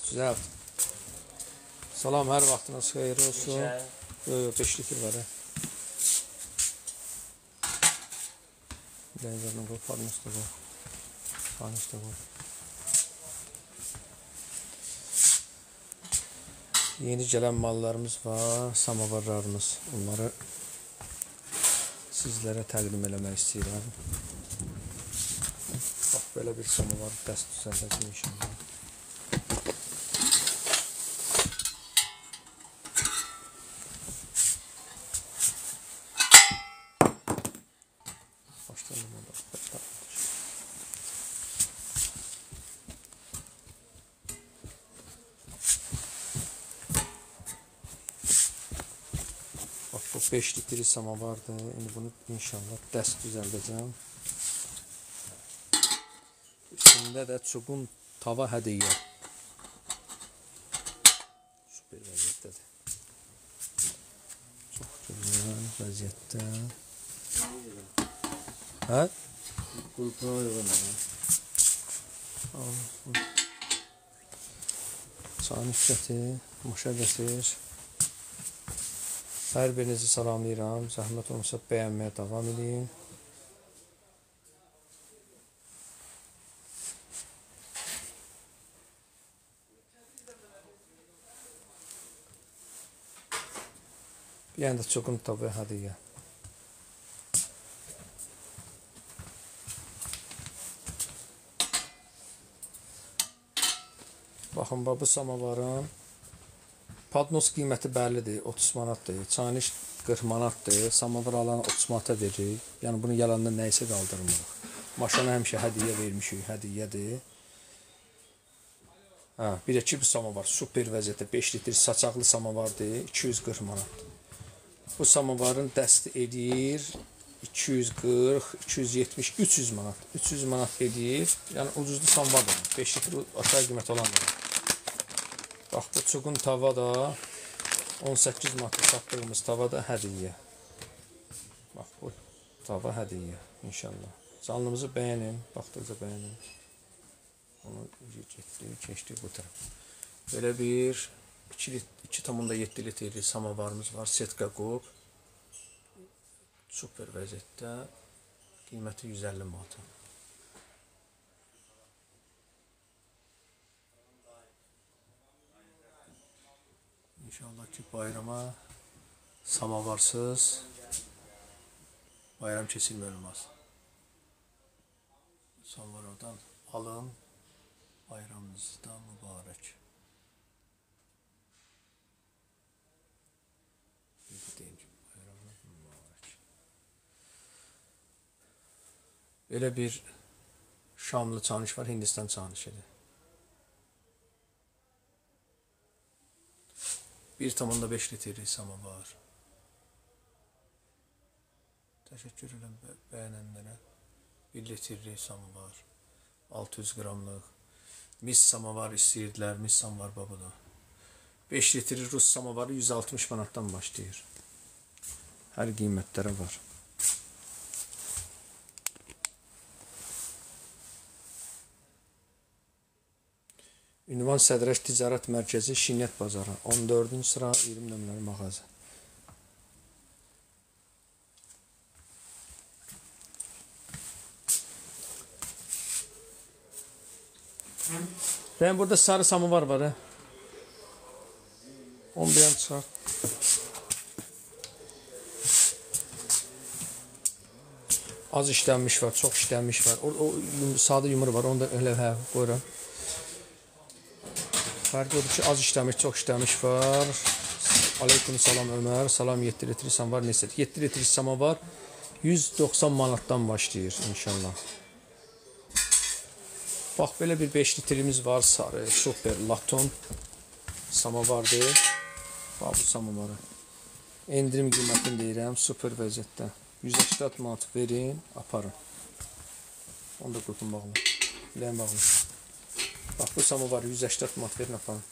Güzel. Salam, her vaxtınız xeyir olsun. Yok, 5 litr var. Benzerden koy, farnus da koy. Farnus da koy. Yeni gelen mallarımız var, samavarlarımız. Onları sizlere təqdim eləmək istəyirəm. Bax, belə bir samavar dəst düzəldəcək inşallah. Başlayalım onda. Bax, bu 5 litri samavardır. İndi bunu inşallah dəst düzəldəcəm. Üstündə də çubuq tava hədiyyə. Super vəziyyətdədir. Çox gözəl vəziyyətdə. Hə? Qulpuna uyğun. Çayın üstədir, maşa gətir. Hər birinizi salamlayıram. Zəhmət olmasa bəyənməyə davam edin. Bir yanda çubuq tava hədiyyə. Baxın, bu samavarın padnos qiyməti bəllidir, 30 manatdır. Çayniş 40 manatdır. Samavar alan 30 manata veririk. Yəni bunu yalandan nəysə qaldırmırıq. Maşına həmişə hədiyyə vermişik, hədiyyədir. Bir də ki, bu samavar super vəziyyətdə 5 litr saçaqlı samavardır, 240 manatdır. Bu samavarın dəsti edir 240, 270, 300 manat. 300 manat edir. Yəni ucuzlu samavardır. 5 litr aşağı qiymət olandır. Bax, bu çubuq tava da 18 manat satdığımız tava da hədiyyə. Bax, bu tava hədiyyə inşallah. Canlımızı bəyənin, baxdıqca bəyənin. Onu keçdik bu tərəf. Belə bir 2,7 litrli samavarımız var. Setka qub. Super vəziyyətdə. Qiyməti 150 manat. İnşallah ki, bayrama samavarsız bayram keçirmək olmaz. Samavardan alın, bayramınız da mübarək. Belə bir şamlı çanış var, Hindistan çanışıdır. 1,5 litr samavar. Təşəkkür edirəm bəyənənlərə. 1 litrli samavar. 600 qramlıq. Mis samavar istəyirdilər. Mis samavar babuda. 5 litr Rus samavarı 160 manatdan başlayır. Hər qiymətlərə var. Ünvan Sədrəş Ticarət Mərkəzi Şinnət Bazarı 14-cü sıra 20 nömrəli mağaza. Ben burada sarı samavar var ha. 10 bir yan çıxar. Az işlənmiş var, çox işlənmiş var. O sadə yumru var, onu da elə qoyuram. Fərq odur ki, az işləmiş, çox işləmiş var. Aleyküm salam Ömər. Salam 7 litr samavar neçədir? 7 litr samavar 190 manatdan başlayır inşallah. Bax, belə bir 5 litrimiz var. Sarı, super, laton samavardır. Bax, bu samavarı. Endirim qiymətini deyirəm, super vəziyyətdə. 180 manat verin, aparın. Onu da qutun bağlı. Biləyən bağlı. Bax, bu samavarı 180 manat verin, aparın.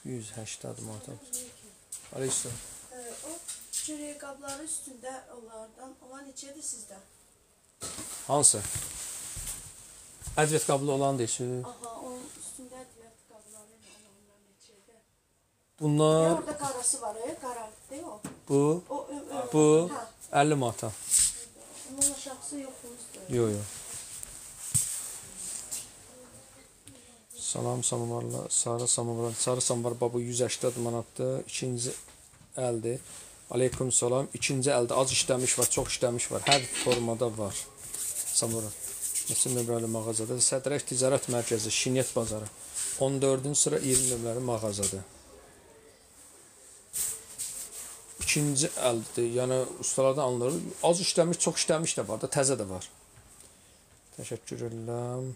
180 manat. Aleyküm. O çörək qabları üstündə onlardan olan neçədir sizdə? Hansı? Ədvət qablı olan deyirsən. Aha, onun üstündə ədviyyat qabları olanlar neçədə. Bunlar Orada qarası var, qara deyil o. bu Hə, 50 manata. onun aşağısı yoxumuzdur. Yox. Salam samovarla, sarı samovar. Sarı samovar babu 180 manatdır. İkinci əldir. Aleyküm salam. İkinci əldə az işləmiş var, çox işləmiş var. Hər formada var. Samovar. Neçə nömrəli mağazadır? Sədrək Ticarət Mərkəzi, Şinyet bazarı. 14-cü sıra 20 nömrəli mağazadır. İkinci əldir. Yəni ustalardan alınır. Az işləmiş, çox işləmiş də var da, təzə də var. Təşəkkür edirəm.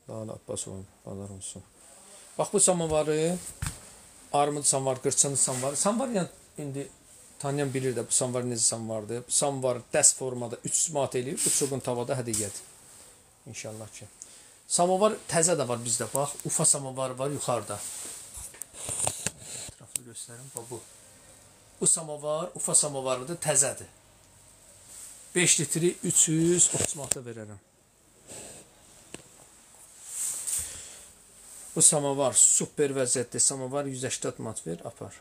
Lala Abbasova, bazar olsun. Bax bu samovarı, armud samovar, qırçınlı samovarı. Samovar yəni indi tanıyan bilir də bu samovar necə samovardır. Bu samovar dəst formada 300 manat eləyir. Bu çuğun tavada hədiyyədir. İnşallah ki. Samovar təzə də var bizdə. Bax, Ufa samovarı var yuxarıda. Ətraflı göstərim. Bax bu. Bu samovar Ufa samovarıdır, təzədir. 5 litri 330 manata verərəm. Bu samovar super vəziyyətli samovar 180 manat ver, apar.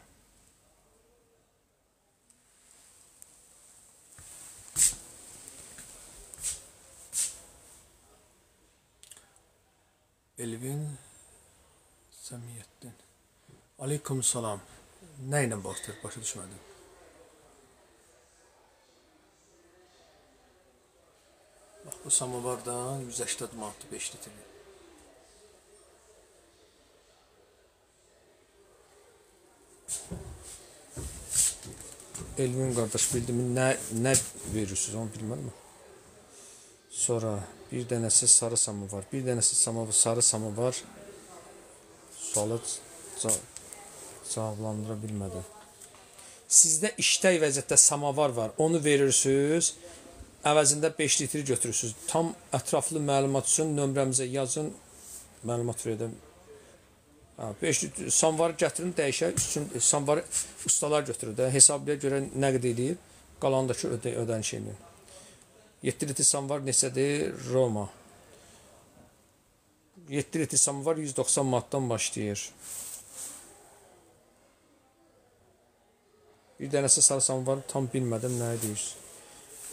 Elvin Səmiyyətdin. Aleyküm salam. Nə ilə baxdır? Başa düşmədim. Bax bu samovardan 180 manatdır 5 litri. Elvin qardaş bildimin nə verirsiniz onu bilmərəm. Sonra bir dənəsi sarı samovar, bir dənəsi sarı samovar. Sualı cavablandıra bilmədim. Sizdə işlək vəziyyətdə samovar var, onu verirsiniz, əvəzində 5 litri götürürsünüz. Tam ətraflı məlumat üçün nömrəmizə yazın, məlumat verdim. 5 litri samovarı gətirin, dəyişək, samovarı ustalar götürür də, hesablaya görə nə qədər eləyir, qalandakı ödəniş eləyir. 7 litri samovar neçədir? Roma. 7 litri samovar 190 manatdan başlayır. Bir dənəsi sarı samovar tam bilmədim nəyə deyir.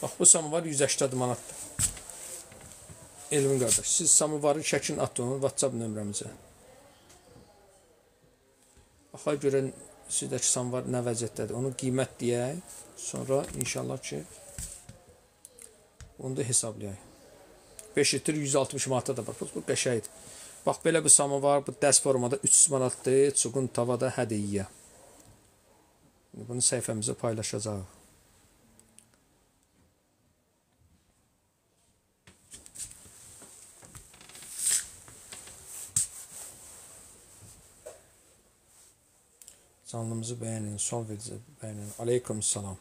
Bax bu samovar 180 manatdır. Elvin qardaş, siz samovarın şəklini atın WhatsApp nömrəmizə. Baxa görən sizdəki samovar nə vəziyyətdədir. Onu qiymət deyək. Sonra inşallah ki onu da hesablayaq. 5 litr 160 manata da var. Bu qəşəydir. Bax belə bir samovar, bu dəst formada 300 manatdır. Çuğun tavada hədiyyə. Bunu səhifəmizə paylaşacağıq. Canlımızı bəyənin, son verici bəyənin. Aleyküm salam.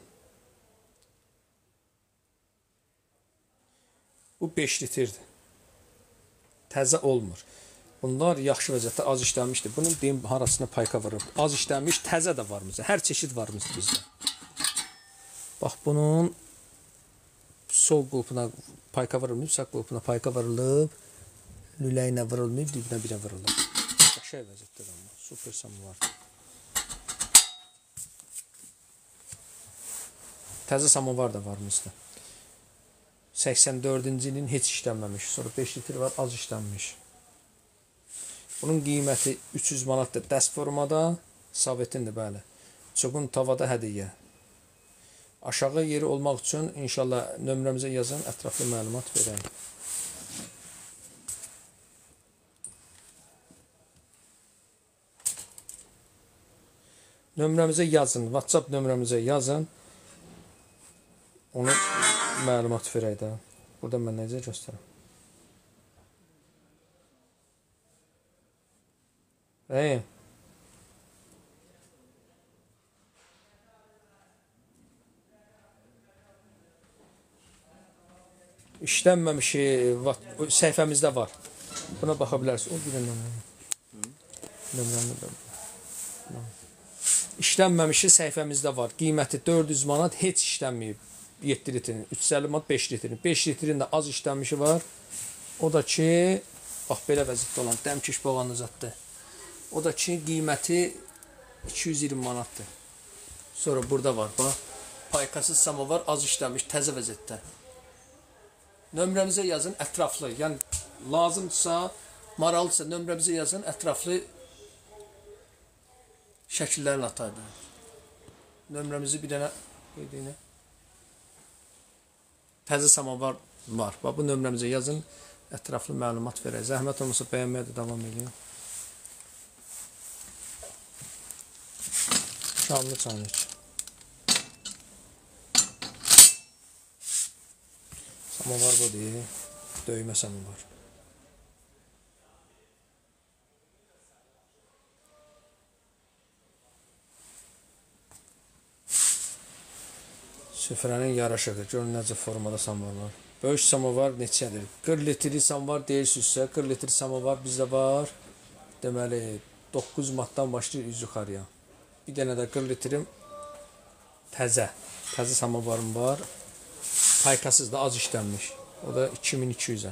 Bu 5 litrdir. Təzə olmur. Bunlar yaxşı vəziyyətdə az işlənmişdir. Bunun deyim harasına payka vurub. Az işlənmiş, təzə də var bizdə. Hər çeşid var bizdə. Bax bunun sol qulpuna payka vurulmayıb, sağ qulpuna payka vurulub, lüləyinə vurulmayıb, dibinə birə vurulub. Qəşəng vəziyyətdə var. Super samovar. Təzə samovar da var bizdə. 84-cü ilin heç işlənməmiş. Sonra 5 litr var, az işlənmiş. Bunun qiyməti 300 manatdır. Dəst formada, Sovetindir, bəli. Çuğun tavada hədiyyə. Aşağı yeri olmaq üçün inşallah nömrəmizə yazın, ətraflı məlumat verək. Nömrəmizə yazın, WhatsApp nömrəmizə yazın. Onu məlumat verək də. Burada mən necə göstərəm? Rəyim. İşlənməmiş səhifəmizdə var. Buna baxa bilərsiniz. O bir nömrəni. İşlənməmişi səhifəmizdə var. Qiyməti 400 manat, heç işlənməyib. 7 litrin, 350 manat 5 litrin. 5 litrin də az işlənmişi var. O da ki, bax belə vəziyyətdə olan dəmkiş boğanlı zaddır. O da ki, qiyməti 220 manatdır. Sonra burada var, bax. Paykasız samovar az işlənmiş, təzə vəziyyətdə. Nömrəmizə yazın, ətraflı. Yəni, lazımdırsa, maralıysa nömrəmizə yazın, ətraflı şəkillərini ataydı. Nömrəmizi bir dənə qeydiyinə. Təzə samovar var. Bax, bu nömrəmizə yazın, ətraflı məlumat verək. Zəhmət olmasa bəyənməyə də davam edin. Şamlı çaynik. Samovar bu deyil. Döymə samovar. Süfrənin yaraşığı. Görün necə formada samovar var. Böyük samovar neçədir? 40 litrli samovar deyirsinizsə, 40 litrli samovar bizdə var. Deməli, 9 manatdan başlayır üz yuxarıya. Bir dənə də 40 litrim təzə samovarım var. Paykasız da az işlənmiş. O da 2200-ə.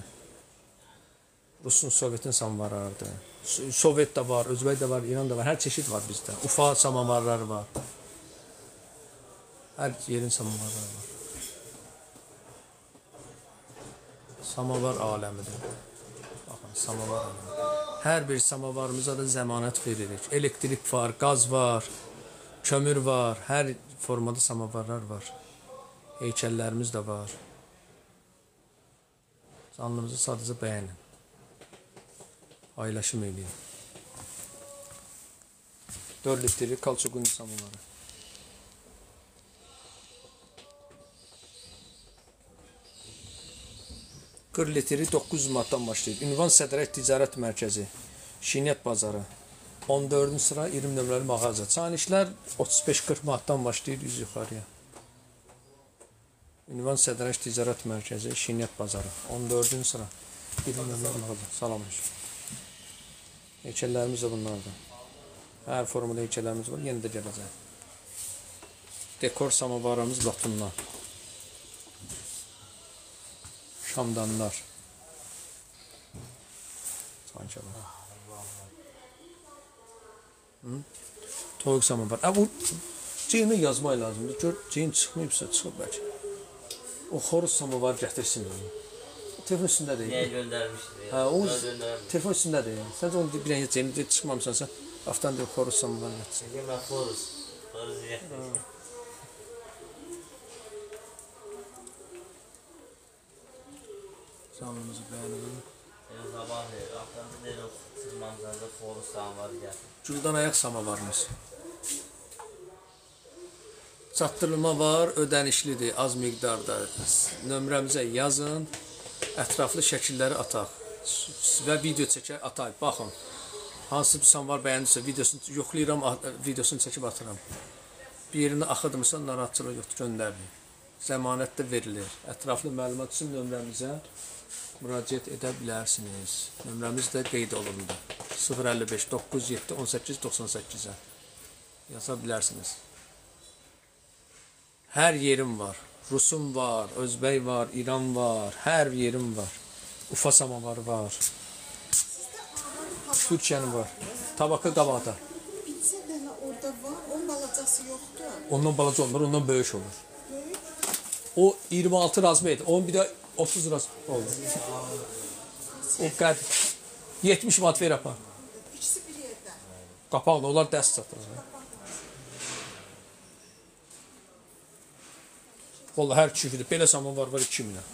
Rusun, Sovetin samovarlarıdır. Sovet də var, Özbək də var, İran da var. Hər çeşid var bizdə. Ufa samovarları var. Hər yerin samovarları var. Samovar aləmidir. Baxın, samovar aləmidir. Hər bir samovarımıza da zəmanət veririk. Elektrik var, qaz var, kömür var, hər formada samovarlar var. Heykəllərimiz də var. Canlımızı sadəcə bəyənin. Paylaşım edin. 4 litrli kalçuqun samovarı. litri 900 manatdan başlayır. Ünvan Sədrək Ticarət Mərkəzi, Şinyət Bazarı, 14-cü sıra 20 nömrəli mağaza. Çanişlər 35-40 manatdan başlayır yüz yuxarıya. Ünvan Sədrək Ticarət Mərkəzi, Şinyət Bazarı, 14-cü sıra 20 nömrəli mağaza. Salamlaşın. Heykəllərimiz də bunlardır. Hər formada heykəllərimiz var, yeni də gələcək. Dekor samovarımız latunlar. Şamdanlar. Sanki var. Toyuq samovar. Bu cini yazmaq lazımdır. Gör, cin çıxmayıbsa, çıxıb bəlkə. O xoruz samovar gətirsin. Telefon üstündədir. Niyə göndərmişdir? Hə, o telefon üstündədir. Sən onu bir dənə cini çıxmamısansa, haftan deyir xoruz samovar gətirsin. Mən xoruz. Xoruz gətirsin. Canlımızı bəyənin. Sabah verir. Axtarda deyil, çıxmamısansa xoruz samovarı gətir. Güldan ayaq samovarımız. Çatdırılma var, ödənişlidir, az miqdarda. Nömrəmizə yazın, ətraflı şəkilləri ataq və video çəkək, ataq. Baxın, hansı bir samovar bəyəndirsə, videosunu yoxlayıram, videosunu çəkib atıram. Bir yerini axıdımsa, narahatçılıq yoxdur, göndərin. Zəmanət də verilir. Ətraflı məlumat üçün nömrəmizə müraciət edə bilərsiniz. Nömrəmiz də qeyd olundu. 055 97 18 98-ə yaza bilərsiniz. Hər yerim var. Rusum var, Özbək var, İran var, hər yerim var. Ufa samovarı var. Türkiyənin var. Tabaka qabaqda. Bitsə dənə orada var, onun balacası yoxdur. Ondan balaca olmur, ondan böyük olur. O 26 razmeydi. Onun bir de 30 raz oldu. O qəd 70 manat ver apar. İkisi bir yerdə. Qapaqla onlar dəst satır. Vallahi hər çiftdir. Belə samovar var 2000-ə.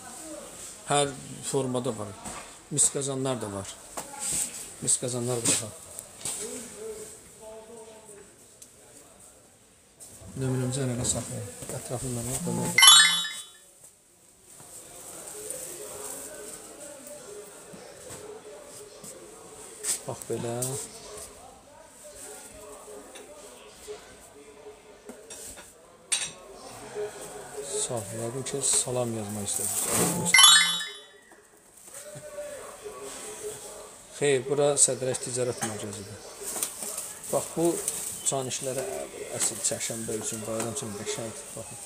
Hər formada var. Mis qazanlar da var. Mis qazanlar da var. Nömrəmizə ənələ saxlayın. Ətrafından var. Bax belə. Sağ olun ki, salam yazmaq istədim. Xeyr, bura Sədrək Ticarət Mərkəzidir. Bax, bu çanişlərə əsl çərşənbə üçün, bayram üçün qəşəngdir. Baxın.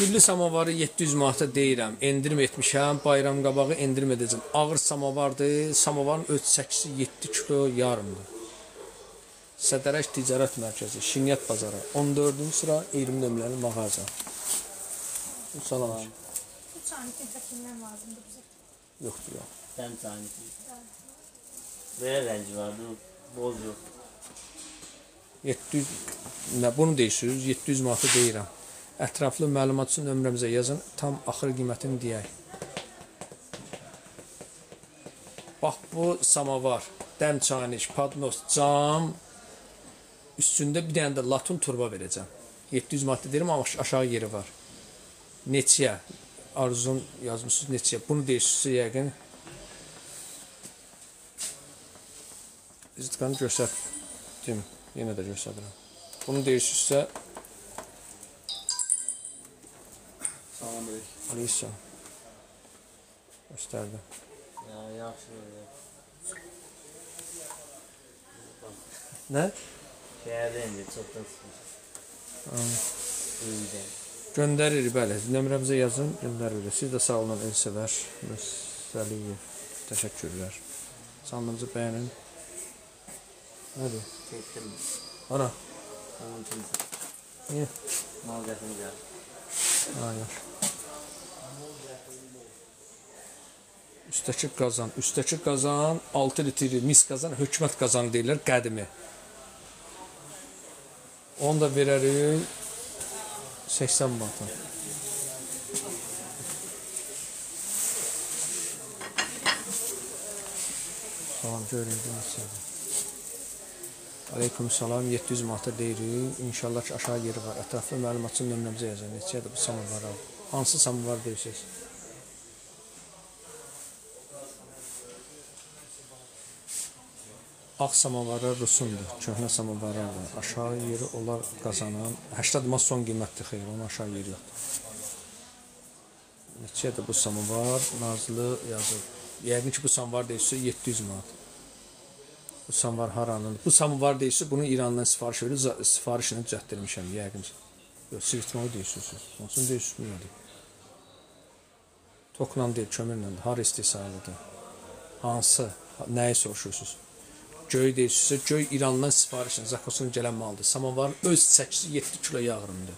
Güllü samavarı 700 manata deyirəm. Endirim etmişəm. Bayram qabağı endirim edəcəm. Ağır samavardır. Samavarın ölçəsi 7 kilo yarımdır. Sədərək Ticarət Mərkəzi, Şinyat Bazarı, 14-cü sıra 20 nömrəli mağaza. Salam. Bu çantikdə kimdən lazımdır bizə? Yoxdur, yox. Sən tanesi. Böyle renci vardı. Boz yok. 700, bunu deyirsiniz, 700 manatı deyirəm. Ətraflı məlumat üçün nömrəmizə yazın, tam axır qiymətini deyək. Bax, bu samavar, dəm çayniş, padnos, cam, üstündə bir dənə də latun turba verəcəm. 700 manatı deyirəm, amma aşağı yeri var. Neçəyə, arzun yazmışsınız neçəyə, bunu deyirsiniz yəqin. İzdiqanı göstərdim, yenə də göstədirəm. Bunu deyirsinizsə, Salam bey. Aleyhisselam. Göstərdim. Ya yaxşı öyle. Nə? Şehirde indi çoktan sıkmış. Öyden. Göndəririk, bəli. Nömrəmizə yazın, göndəririk. Siz də sağ olun, Elsəvər Müsəliyev. Təşəkkürlər. Sanalımızı bəyənin. Nədir? Çektim. Ana. Onun için Niyə? mal getireceğim. Hayır. Üstəki qazan. Üstəki qazan 6 litri mis qazan, hökumət qazanı deyirlər, qədimi. Onu da verərik 80 manata. Salam, göründü neçədir. Aleyküm salam, 700 manata deyirik. İnşallah ki, aşağı yeri var. Ətraflı məlumatçı nömrəmizə yazın. Neçədir bu samovar al. Hansı samovar deyirsiniz? Ağ samovarlar Rusundur. Köhnə samovarlardır. Aşağı yeri onlar qazanan. 80 manat son qiymətdir, xeyr. Onun aşağı yeri yoxdur. Neçədir bu samovar? Nazlı yazır. Yəqin ki, bu samovar deyirsə 700 manat. Bu samovar haranın? Bu samovar deyirsə, bunu İrandan sifariş verir. Sifarişlə düzəltdirmişəm, yəqin ki. Yox, sirtmalı deyirsiniz. Onsuz deyirsiniz, bilmədik. Tokla deyil, kömürlə. Har istihsalıdır. Hansı? Nəyi soruşursunuz? Göy deyirsinizsə, göy İrandan sifarişlə, zakosuna gələn maldır. Samovarın öz çəkisi 7 kilo yağırımdır.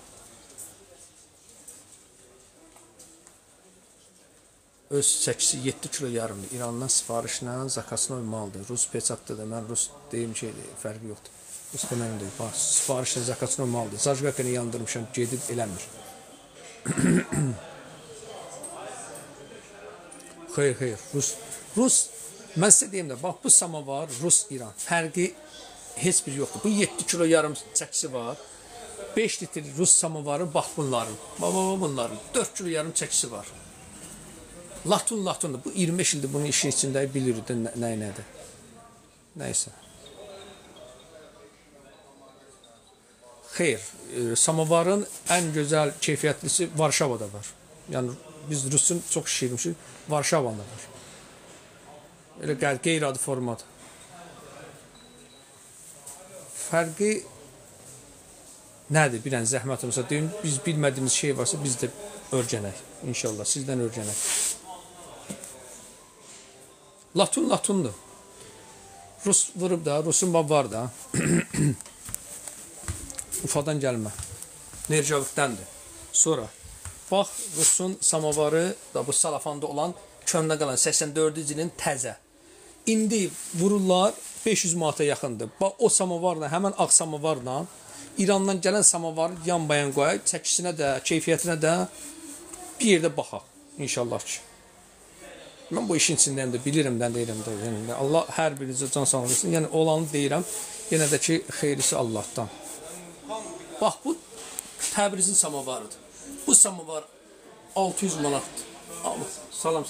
Öz çəkisi 7 kilo yarımdır. İrandan sifarişlə, zakasına maldır. Rus peçatdır da, mən Rus deyim ki, fərqi yoxdur. Rus deməyim deyil. Bax, sifarişlə, zakasına maldır. Zajqakını yandırmışam, gedib eləmir. Xeyr, xeyr. Rus, mən sizə deyim də, bax, bu samovar Rus-İran. Fərqi heç bir yoxdur. Bu 7 kilo yarım çəkisi var. 5 litr Rus samovarı, bax bunların. Bunların 4 kilo yarım çəkisi var. Latundur. Bu 25 ildir bunun işin içində bilirdi nədir. Nəysə. Xeyr, samovarın ən gözəl keyfiyyətlisi Varşavada var. Yəni, biz Rusun çox şişirmişik, Varşavada var. Elə qeyri-adi formadır. Fərqi nədir? Bir ən zəhmətimizə deyim, biz bilmədiyimiz şey varsa biz də örgənək. İnşallah, sizdən örgənək. Latundur. Rus vurub da, Rusun var da. Ufadan gəlmə. Nerjavlikdəndir. Sonra, bax, Rusun samovarı da bu salafanda olan köhnə qalan 84-cü ilin təzə. İndi vururlar 500 manata yaxındır. Bax, o samovarla, həmən ağ samovarla İrandan gələn samovarı yan-bayan qoyaq, çəkisinə də, keyfiyyətinə də bir yerdə baxaq, inşallah ki. Mən bu işin içindəyim də, bilirəm də, deyirəm də. Yəni, Allah hər birinizə can sağlığı versin. Yəni, olanı deyirəm, yenə də ki, xeyrisi Allahdan. Bax, bu Təbrizin samovarıdır. Bu samovar 600 manatdır. Salam,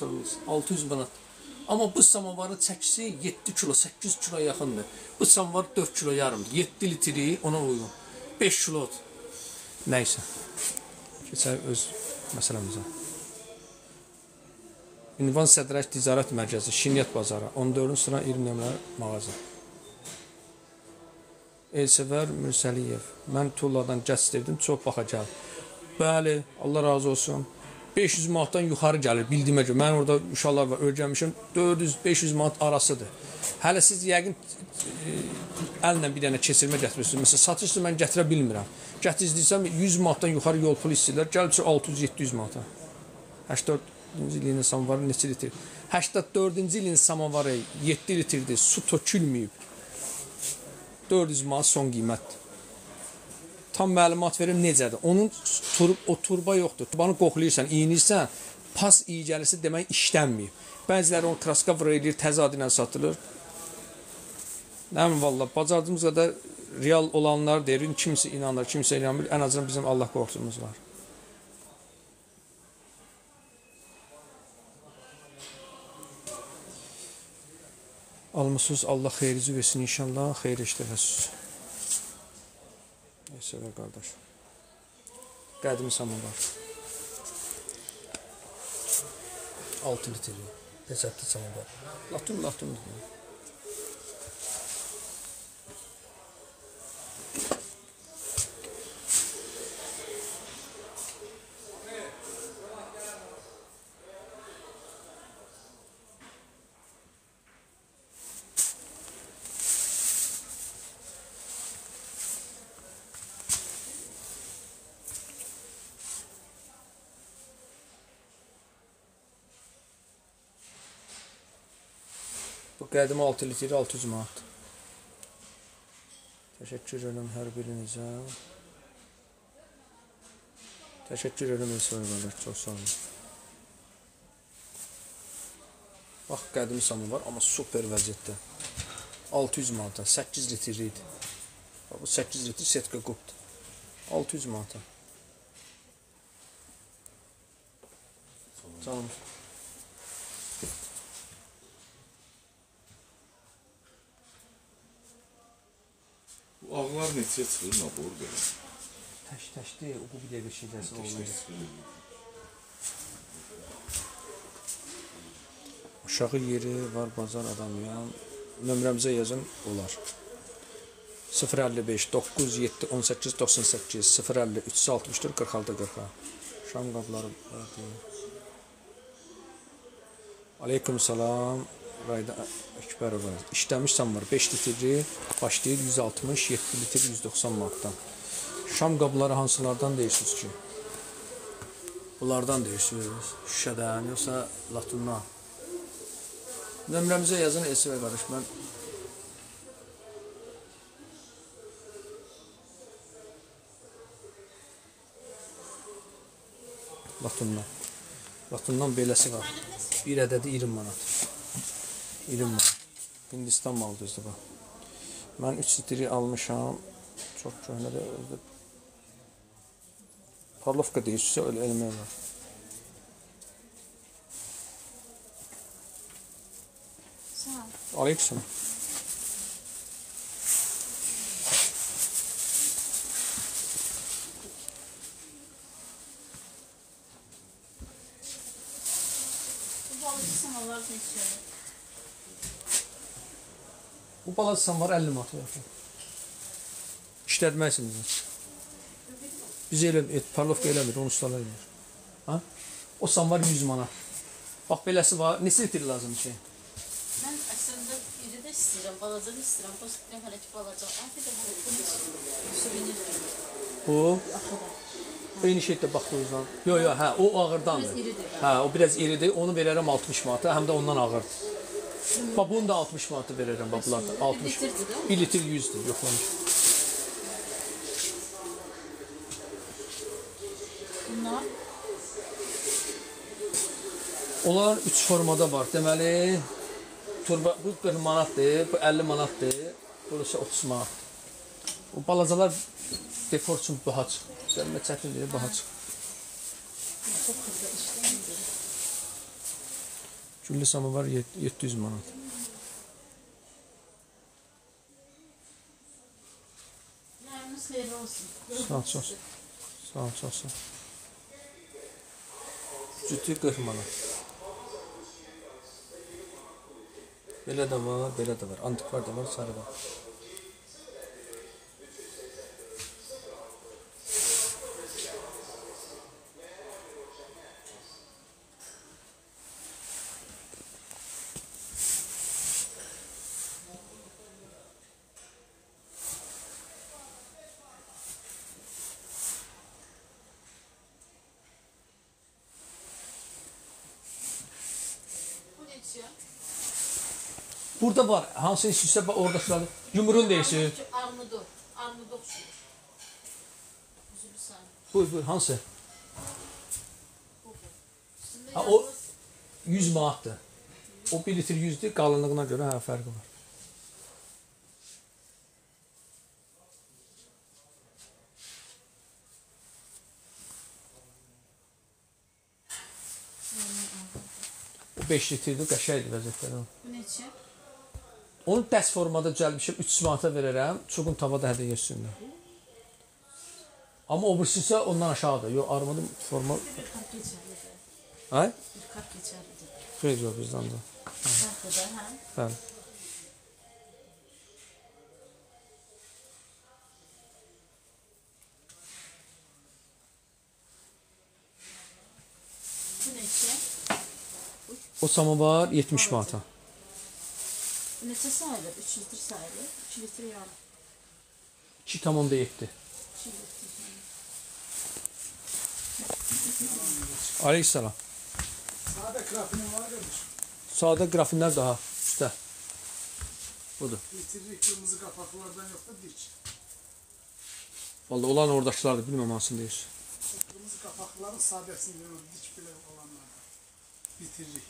600 manatdır. Amma bu samovarın çəkisi 7 kilo, 8 kilo yaxındır. Bu samovar 4 kilo yarımdır. 7 litri ona uygun. 5 kilodur. Nəysə. Keçək öz məsələmizə. Ünvan Sədrək Ticarət Mərkəzi, Şinyat Bazarı, 14-cü sıra 20 nömrəli mağaza. Elsəvər Mürsəliyev. Mən tulladan gəz istəyirdim, çox baxacaq. Bəli, Allah razı olsun. 500 manatdan yuxarı gəlir bildiyimə görə. Mən orada uşaqlar var, öyrənmişəm. 400-500 manat arasıdır. Hələ siz yəqin əllə bir dənə keçirmə gətirirsiniz. Məsələn, satışda mən gətirə bilmirəm. Gətirdiysəm 100 manatdan yuxarı yol pulu istəyirlər. Gəlib 600-700 manata. 84-cü ilin samovarı neçə litr? 84-cü ilin samovarı 7 litrdir, su tökülməyib. 400 manat son qiymətdir. Tam məlumat verim necədir. Onun o turba yoxdur. Turbanı qoxlayırsan, iynirsən, pas iyi gəlirsə demək işlənməyib. Bəziləri onu kraska vurur, təzə adı ilə satılır. Nə bilim valla, bacardığımız qədər real olanlar deyirin, kimsə inanır, kimsə inanmır. Ən azından bizim Allah qorxduğumuz var. Almışsınız, Allah xeyrici versin inşallah, xeyir işləfəsiz. Neyse ver qardaş. Qədimi samovar. 6 litri. Peçətli samovar. Latun. Bu qədimi 6 litri 600 manat. Təşəkkür edirəm hər birinizə. Təşəkkür edirəm qardaş, çox sağ olun. Bax, qədimi samovar, amma super vəziyyətdə. 600 manata, 8 litri idi. Bu 8 litri setka qubdur. 600 manata. Canım. Bu ağlar neçə çıxır, nə olur belə? Təş deyil, bu bir dəqiqə şeydəsi olur. Uşağı yeri var, bazar adamıyam. Nömrəmizə yazın, olar. 055 97 18 98 050 364 46 40. Şam qabları var deyil. Aleyküm salam. Rayda Əkbərova. İşləmiş var 5 litri, başlayır 160, 7 litr 190 manatdan. Şam qabları hansılardan deyirsiniz ki? Bunlardan deyirsiniz. Şüşədən, yoxsa latundan. Nömrəmizə yazın, SV qardaş. Mən latundan. Latundan beləsi var. Bir ədədi 20 manat. 20 manat. Hindistan malı düzdür bax. Mən 3 litri almışam. Çox köhnədə özdə. Parlovka deyirsə öyle elmək var. Aleyküm. Bu balaca samovar 50 manat var. İşlətməksiniz. Biz elə parlovka eləmir, onu ustalar eləyir. Ha? O samovar 100 manat. Bax beləsi var. Neçə litr lazımdır ki? Mən əslində iri də istəyirəm, balaca da istəyirəm. Xoş istəyirəm hələ ki balaca. Afiyet olsun. Suvenir. Bu? Eyni şeydə baxdığınızdan. Yox, hə, o ağırdandır. Hə, o biraz iridir. Onu verərəm 60 manata, həm də ondan ağırdır. Bax, bunu da 60 manata verərəm, bax, bunlar da 60. 1 litr 100'dür, yoxlamış. Bunlar? Onlar 3 formada var. Deməli, turba, bu 40 manatdır, bu 50 manatdır, burası 30 manat. O balacalar dekor üçün baha çıx. Gəlmə çətindir, baha çıx. Güllü samovar 700 manat. Yayımız xeyirli olsun. Sağ ol, çox. Sağ ol, çox sağ ol. Cütü 40 manat. Belə də var, belə də var. Antikvar da var, sarı var. neçə? Burada var. Hansı istəyirsə oradakılar. Yumruğun deyirsən. Armudu. Armudu oxşuyur. Üzülü saniye. Buyur, buyur. Hansı? Üstündə Ha, o yazılır. 100 manatdır. O 1 litr 100'dür. Qalınlığına görə hə fərqi var. O 5 litrdir, qəşəngdir vəziyyətləri. Bu neçə? Onu dəst formada düzəlmişəm, 300 manata verərəm, çuğun tavada hədiyyə üstündə. Amma o birisi ondan aşağıdır. Yox, armudun forma... Bir kart geçerlidir. Ay? Bir kart geçerlidir. Xeyr yox, bizdən də. Kartıda ha? Bəli. Bu neçə? O samovar 70 manata. Bu neçə sayılır? 3 litr sayılır. 2 litr yarım. 2,7. 2 litr. Aleykümselam. Sade grafinin var kardeş. Sağda grafinlər daha üstə. Budur. Bitirdik kırmızı kapaklardan yok da dik. Vallahi olan oradakılardır, bilməm hansını deyir. Kırmızı kapakların sadesini diyorum dik bile olanlardan. Bitirdik.